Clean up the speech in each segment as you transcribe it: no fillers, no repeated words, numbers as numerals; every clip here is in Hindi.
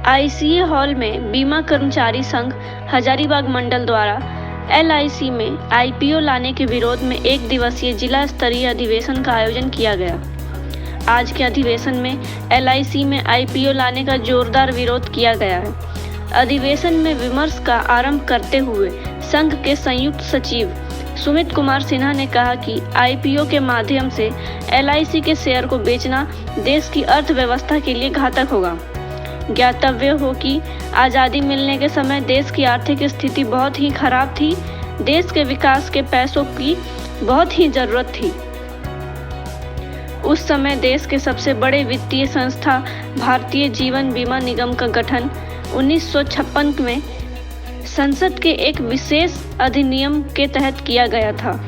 आईसीए हॉल में बीमा कर्मचारी संघ हजारीबाग मंडल द्वारा एलआईसी में आईपीओ लाने के विरोध में एक दिवसीय जिला स्तरीय अधिवेशन का आयोजन किया गया। आज के अधिवेशन में एलआईसी में आईपीओ लाने का जोरदार विरोध किया गया है। अधिवेशन में विमर्श का आरंभ करते हुए संघ के संयुक्त सचिव सुमित कुमार सिन्हा ने कहा कि आईपीओ के माध्यम से एलआईसी के शेयर को बेचना देश की अर्थव्यवस्था के लिए घातक होगा। ज्ञातव्य हो कि आज़ादी मिलने के समय देश की आर्थिक स्थिति बहुत ही खराब थी। देश के विकास के पैसों की बहुत ही जरूरत थी। उस समय देश के सबसे बड़े वित्तीय संस्था भारतीय जीवन बीमा निगम का गठन 1956 में संसद के एक विशेष अधिनियम के तहत किया गया था।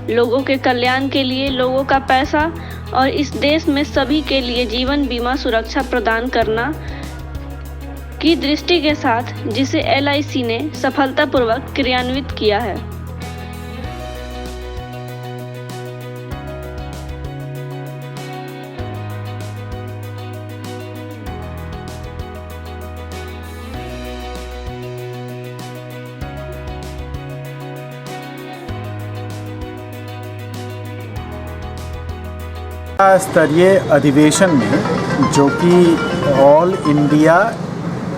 लोगों के कल्याण के लिए लोगों का पैसा और इस देश में सभी के लिए जीवन बीमा सुरक्षा प्रदान करना की दृष्टि के साथ, जिसे एलआईसी ने सफलतापूर्वक क्रियान्वित किया है। स्तरीय अधिवेशन में जो कि all India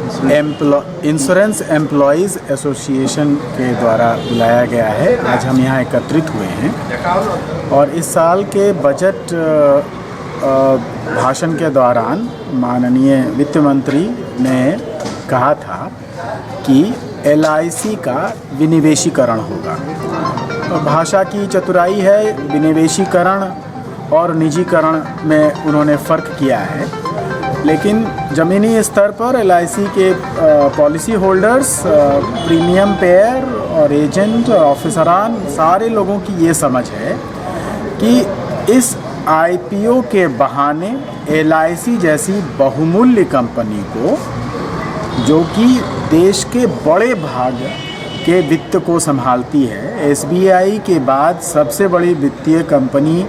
insurance employees association के द्वारा बुलाया गया है। आज हम यहाँ एकत्रित हुए हैं और इस साल के बजट भाषण के दौरान माननीय वित्त मंत्री ने कहा था कि एलआईसी का विनिवेशीकरण होगा। भाषा की चतुराई है, विनिवेशीकरण और निजीकरण में उन्होंने फ़र्क किया है, लेकिन ज़मीनी स्तर पर एलआईसी के पॉलिसी होल्डर्स, प्रीमियम पेयर और एजेंट और ऑफिसरान सारे लोगों की ये समझ है कि इस आईपीओ के बहाने एलआईसी जैसी बहुमूल्य कंपनी को, जो कि देश के बड़े भाग के वित्त को संभालती है, एसबीआई के बाद सबसे बड़ी वित्तीय कंपनी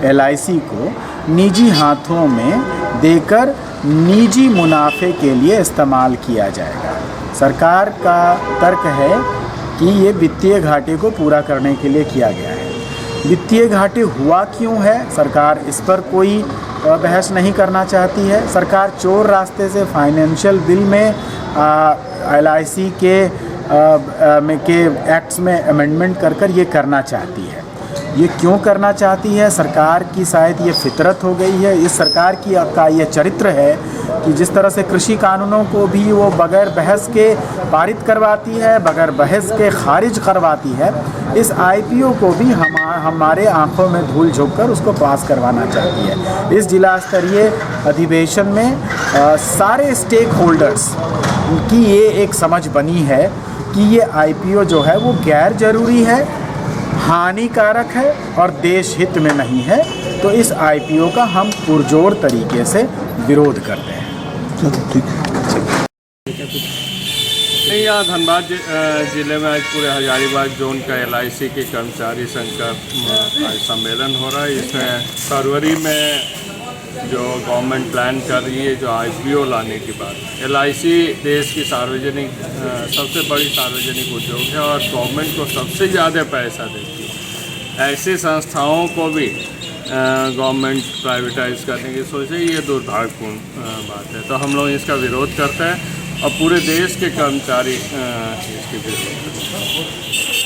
एलआईसी को निजी हाथों में देकर निजी मुनाफे के लिए इस्तेमाल किया जाएगा। सरकार का तर्क है कि ये वित्तीय घाटे को पूरा करने के लिए किया गया है। वित्तीय घाटे हुआ क्यों है, सरकार इस पर कोई बहस नहीं करना चाहती है। सरकार चोर रास्ते से फाइनेंशियल बिल में एलआईसी के एक्ट्स में अमेंडमेंट कर ये करना चाहती है। ये क्यों करना चाहती है? सरकार की शायद ये फितरत हो गई है। इस सरकार की का ये चरित्र है कि जिस तरह से कृषि कानूनों को भी वो बगैर बहस के पारित करवाती है, बगैर बहस के खारिज करवाती है, इस आईपीओ को भी हमारे आंखों में धूल झोंक कर उसको पास करवाना चाहती है। इस जिला स्तरीय अधिवेशन में सारे स्टेक होल्डर्स की ये एक समझ बनी है कि ये आईपीओ जो है वो गैर जरूरी है, हानिकारक है और देश हित में नहीं है। तो इस आईपीओ का हम पुरजोर तरीके से विरोध करते हैं। यहाँ धनबाद जिले में आज पूरे हजारीबाग जोन का एलआईसी के कर्मचारी संघ का आज सम्मेलन हो रहा है। इसमें फरवरी में जो गवर्नमेंट प्लान कर रही है जो आईपीओ लाने की बात, एलआईसी देश की सार्वजनिक सबसे बड़ी सार्वजनिक उद्योग है और गवर्नमेंट को सबसे ज़्यादा पैसा देती है। ऐसी संस्थाओं को भी गवर्नमेंट प्राइवेटाइज करने की सोच है, ये दुर्भाग्यपूर्ण बात है। तो हम लोग इसका विरोध करते हैं और पूरे देश के कर्मचारी इसके विरोध करते हैं।